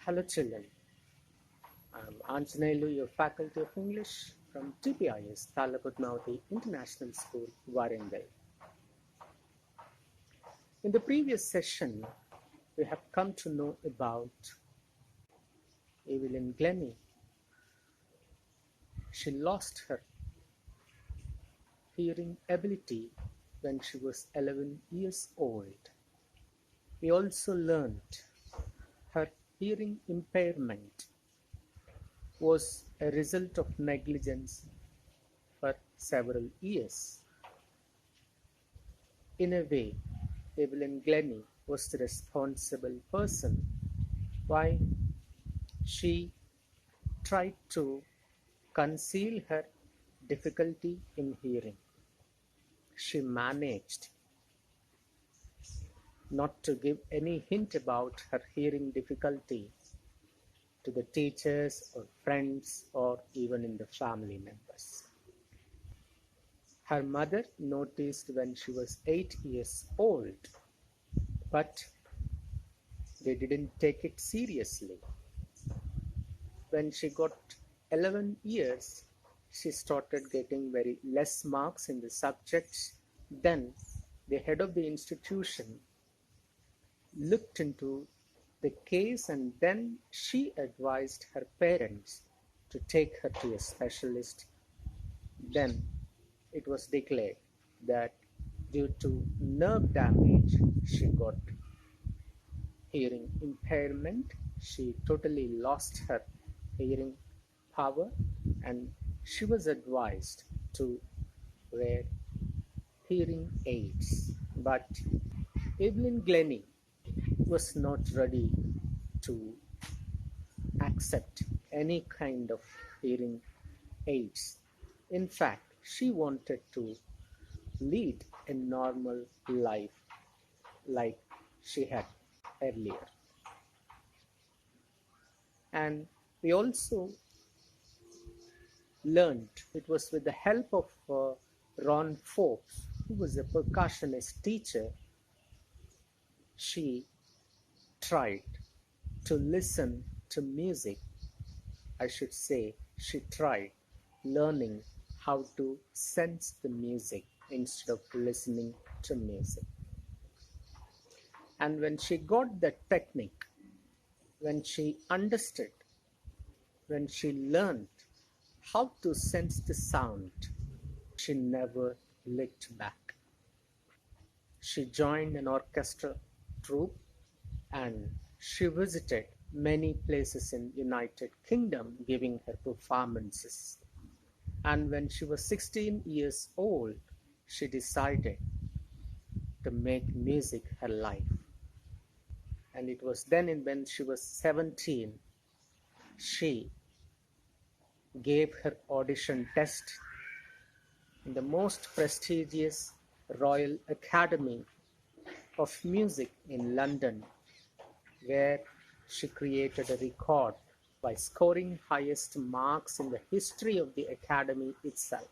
Hello children, I'm Anjaneyulu, your Faculty of English from TPIS, Talapatnavati International School, Warangal. In the previous session, we have come to know about Evelyn Glennie. She lost her hearing ability when she was 11 years old. We also learned her hearing impairment was a result of negligence for several years. In a way, Evelyn Glennie was the responsible person. Why? She tried to conceal her difficulty in hearing. She managed not to give any hint about her hearing difficulty to the teachers or friends or even in the family members. Her mother noticed when she was 8 years old, but they didn't take it seriously. When she got 11 years, she started getting very less marks in the subjects. Then the head of the institution looked into the case, and then she advised her parents to take her to a specialist. Then it was declared that due to nerve damage, she got hearing impairment. She totally lost her hearing power, and she was advised to wear hearing aids. But Evelyn Glennie was not ready to accept any kind of hearing aids. In fact, she wanted to lead a normal life like she had earlier. And we also learned it was with the help of Ron Forbes, who was a percussionist teacher. She tried to listen to music. I should say she tried learning how to sense the music instead of listening to music. And when she got the technique, when she understood, when she learned how to sense the sound, she never looked back. She joined an orchestra troupe and she visited many places in United Kingdom giving her performances. And when she was 16 years old, she decided to make music her life. And it was then when she was 17, she gave her audition test in the most prestigious Royal Academy of Music in London, where she created a record by scoring highest marks in the history of the Academy itself.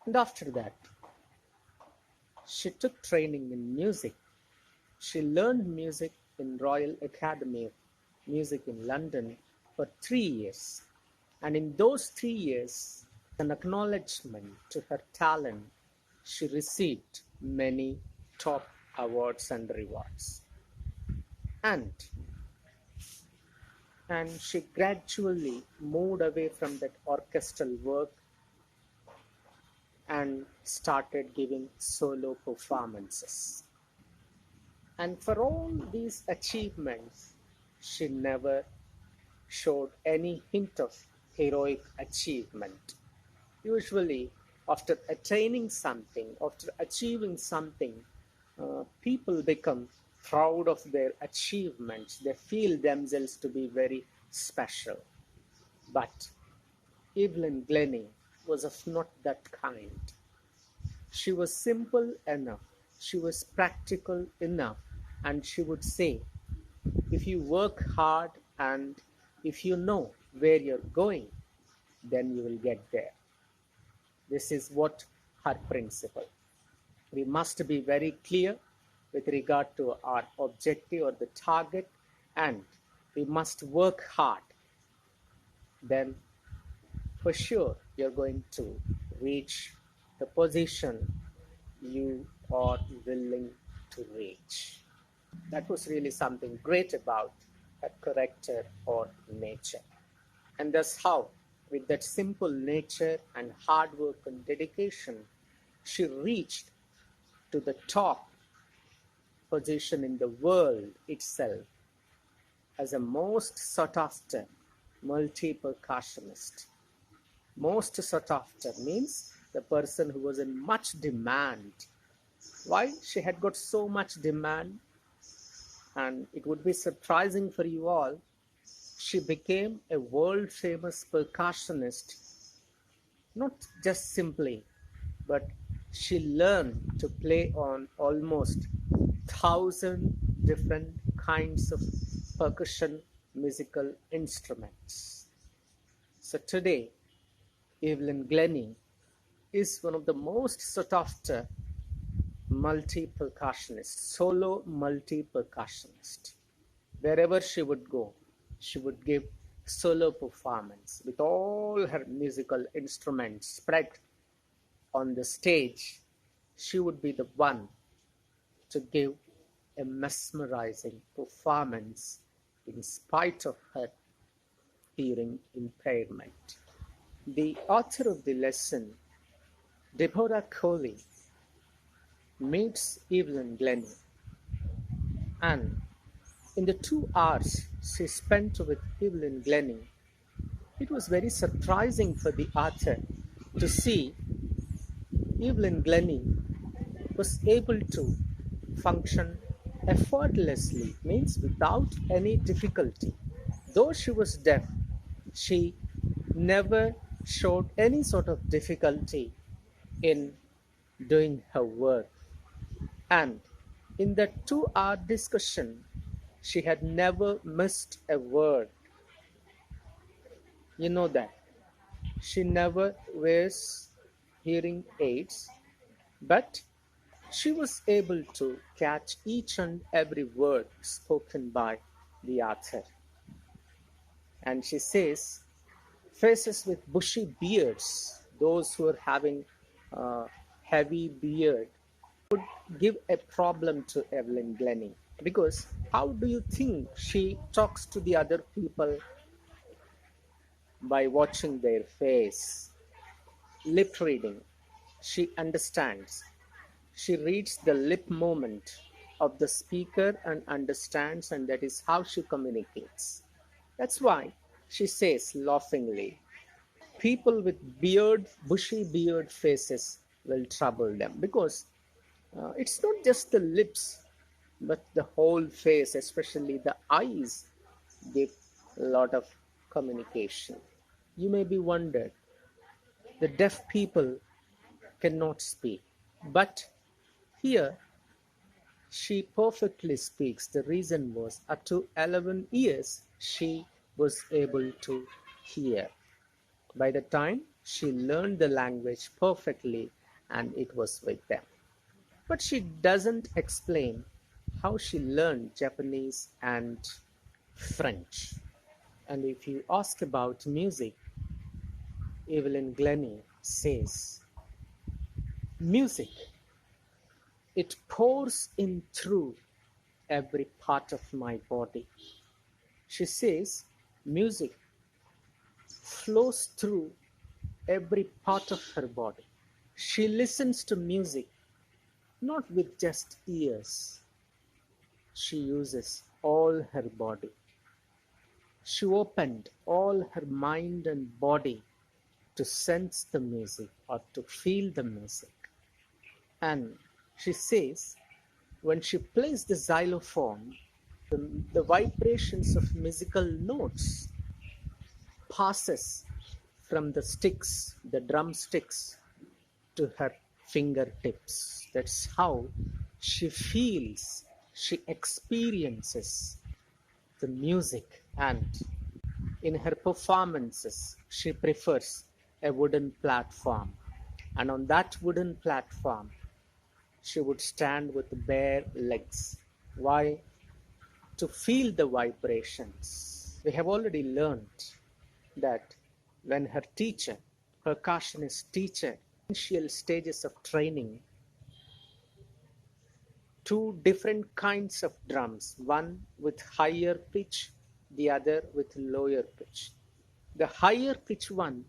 And after that, she took training in music. She learned music in Royal Academy of Music in London for 3 years. And in those 3 years, an acknowledgement to her talent, she received many top awards and rewards. And she gradually moved away from that orchestral work and started giving solo performances. And for all these achievements, she never showed any hint of heroic achievement. Usually, after attaining something, after achieving something, people become proud of their achievements. They feel themselves to be very special. But Evelyn Glennie was of not that kind. She was simple enough. She was practical enough. And she would say, if you work hard and if you know where you're going, then you will get there. This is what her principle. We must be very clear with regard to our objective or the target and we must work hard, then for sure you're going to reach the position you are willing to reach. That was really something great about her character or nature. And that's how, with that simple nature and hard work and dedication, she reached to the top position in the world itself as a most sought after multi-percussionist. Most sought after means the person who was in much demand. Why she had got so much demand? And it would be surprising for you all, she became a world famous percussionist, not just simply, but she learned to play on almost 1,000 different kinds of percussion musical instruments. So today, Evelyn Glennie is one of the most sought after multi-percussionist, solo multi-percussionist. Wherever she would go, she would give solo performance with all her musical instruments spread on the stage. She would be the one to give a mesmerizing performance in spite of her hearing impairment. The author of the lesson, Deborah Coley, meets Evelyn Glennie, and in the 2 hours she spent with Evelyn Glennie, it was very surprising for the author to see Evelyn Glennie was able to function effortlessly, means without any difficulty. Though she was deaf, she never showed any sort of difficulty in doing her work. And in that 2 hour discussion, she had never missed a word. You know that. She never wears hearing aids, but she was able to catch each and every word spoken by the author. And she says, faces with bushy beards, those who are having heavy beard, would give a problem to Evelyn Glennie. Because how do you think she talks to the other people? By watching their face, lip reading. She understands. She reads the lip movement of the speaker and understands, and that is how she communicates. That's why she says laughingly, people with bushy beard faces will trouble them, because it's not just the lips, but the whole face, especially the eyes, give a lot of communication. You may be wondered, the deaf people cannot speak, but here she perfectly speaks. The reason was up to 11 years she was able to hear. By the time she learned the language perfectly, and it was with them. But she doesn't explain how she learned Japanese and French. And if you ask about music, Evelyn Glennie says, music, it pours in through every part of my body. She says, music flows through every part of her body. She listens to music not with just ears. She uses all her body. She opened all her mind and body to sense the music or to feel the music. And she says, when she plays the xylophone, the vibrations of musical notes passes from the sticks, the drumsticks, to her fingertips. That's how she feels, she experiences the music. And in her performances, she prefers a wooden platform. And on that wooden platform, she would stand with bare legs. Why? to feel the vibrations. We have already learned that when her teacher, percussionist teacher, initial stages of training, two different kinds of drums, one with higher pitch, the other with lower pitch. The higher pitch one,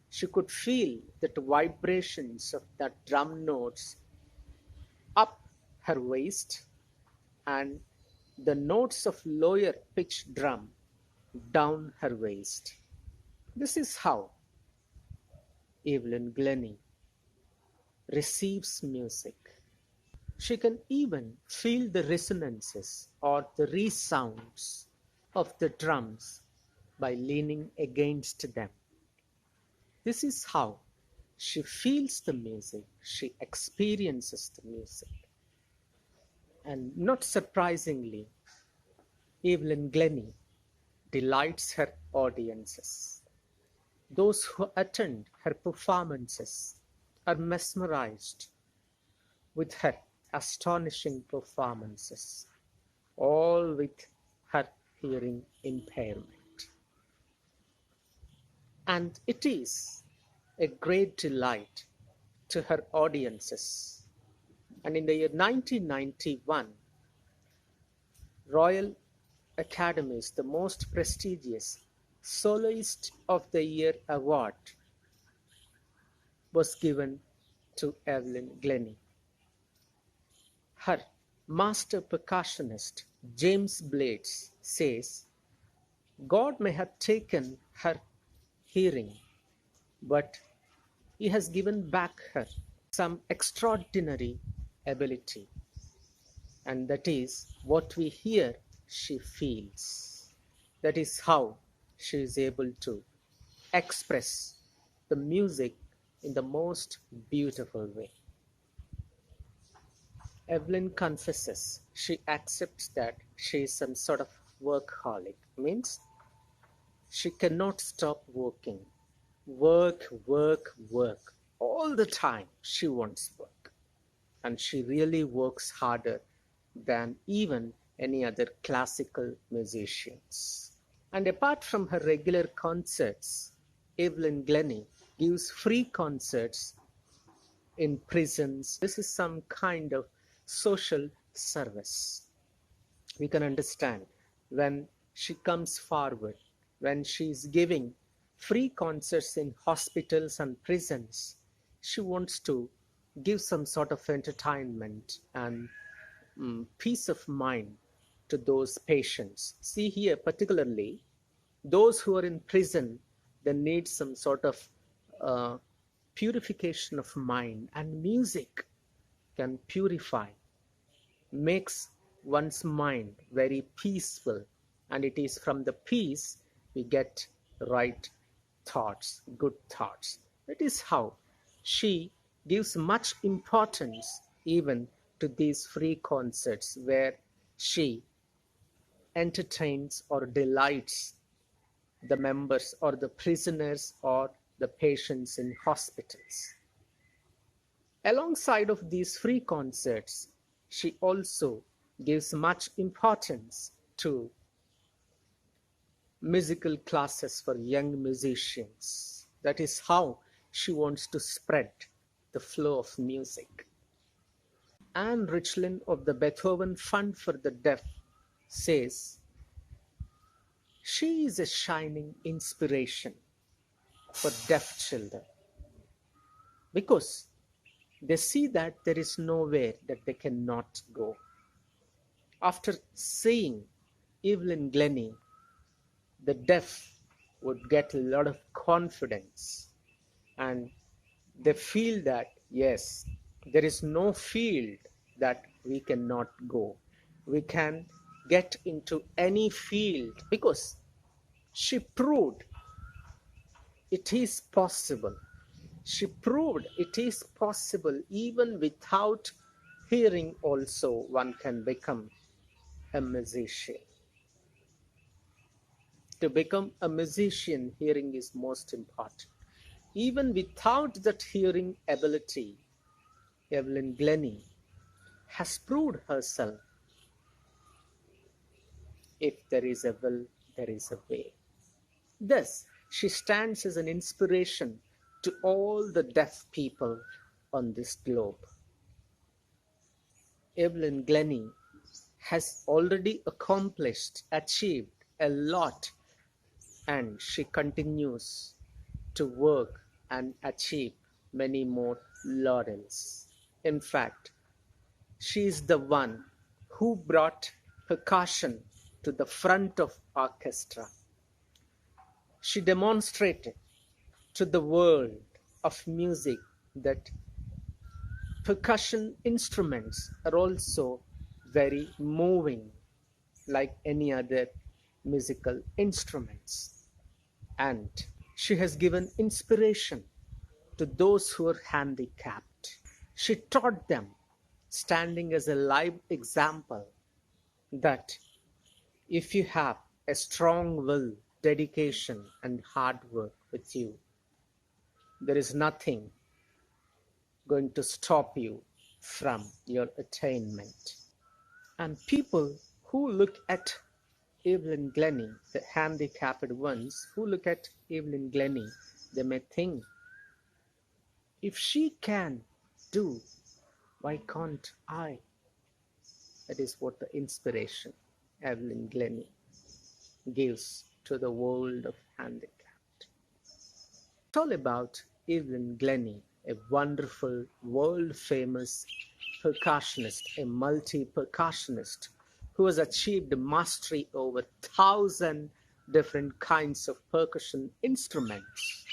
she could feel that vibrations of that drum notes up her waist, and the notes of lower pitch drum down her waist. This is how Evelyn Glennie receives music. She can even feel the resonances or the resounds of the drums by leaning against them. This is how she feels the music, she experiences the music. And not surprisingly, Evelyn Glennie delights her audiences. Those who attend her performances are mesmerized with her astonishing performances, all with her hearing impairment. And it is a great delight to her audiences. And in the year 1991, Royal Academy's the most prestigious Soloist of the Year award was given to Evelyn Glennie. Her master percussionist, James Blades, says, God may have taken her hearing, but he has given back her some extraordinary ability. And that is what we hear, she feels. That is how she is able to express the music in the most beautiful way. Evelyn confesses she accepts that she is some sort of workaholic. Means she cannot stop working. Work. All the time she wants work. And she really works harder than even any other classical musicians. And apart from her regular concerts, Evelyn Glennie gives free concerts in prisons. This is some kind of social service. We can understand when she comes forward, when she is giving free concerts in hospitals and prisons, she wants to give some sort of entertainment and peace of mind to those patients. See here, particularly those who are in prison, they need some sort of purification of mind, and music can purify, makes one's mind very peaceful, and it is from the peace we get right thoughts, good thoughts. That is how she gives much importance even to these free concerts where she entertains or delights the members or the prisoners or the patients in hospitals. Alongside of these free concerts, she also gives much importance to musical classes for young musicians. That is how she wants to spread the flow of music. Anne Richland of the Beethoven Fund for the Deaf says, she is a shining inspiration for deaf children because they see that there is nowhere that they cannot go. After seeing Evelyn Glennie, the deaf would get a lot of confidence and they feel that, yes, there is no field that we cannot go. We can get into any field because she proved it is possible. She proved it is possible even without hearing also one can become a musician. To become a musician, hearing is most important. Even without that hearing ability, Evelyn Glennie has proved herself If there is a will, there is a way. Thus, she stands as an inspiration to all the deaf people on this globe. Evelyn Glennie has already achieved a lot, and she continues to work and achieve many more laurels. In fact, she is the one who brought percussion to the front of orchestra. She demonstrated to the world of music that percussion instruments are also very moving like any other musical instruments. And she has given inspiration to those who are handicapped. She taught them, standing as a live example, that if you have a strong will, dedication, and hard work with you, there is nothing going to stop you from your attainment. And people who look at Evelyn Glennie, the handicapped ones who look at Evelyn Glennie, they may think, if she can do, why can't I? That is what the inspiration Evelyn Glennie gives to the world of handicapped. It's all about Evelyn Glennie, a wonderful, world-famous percussionist, a multi-percussionist who has achieved mastery over 1,000 different kinds of percussion instruments.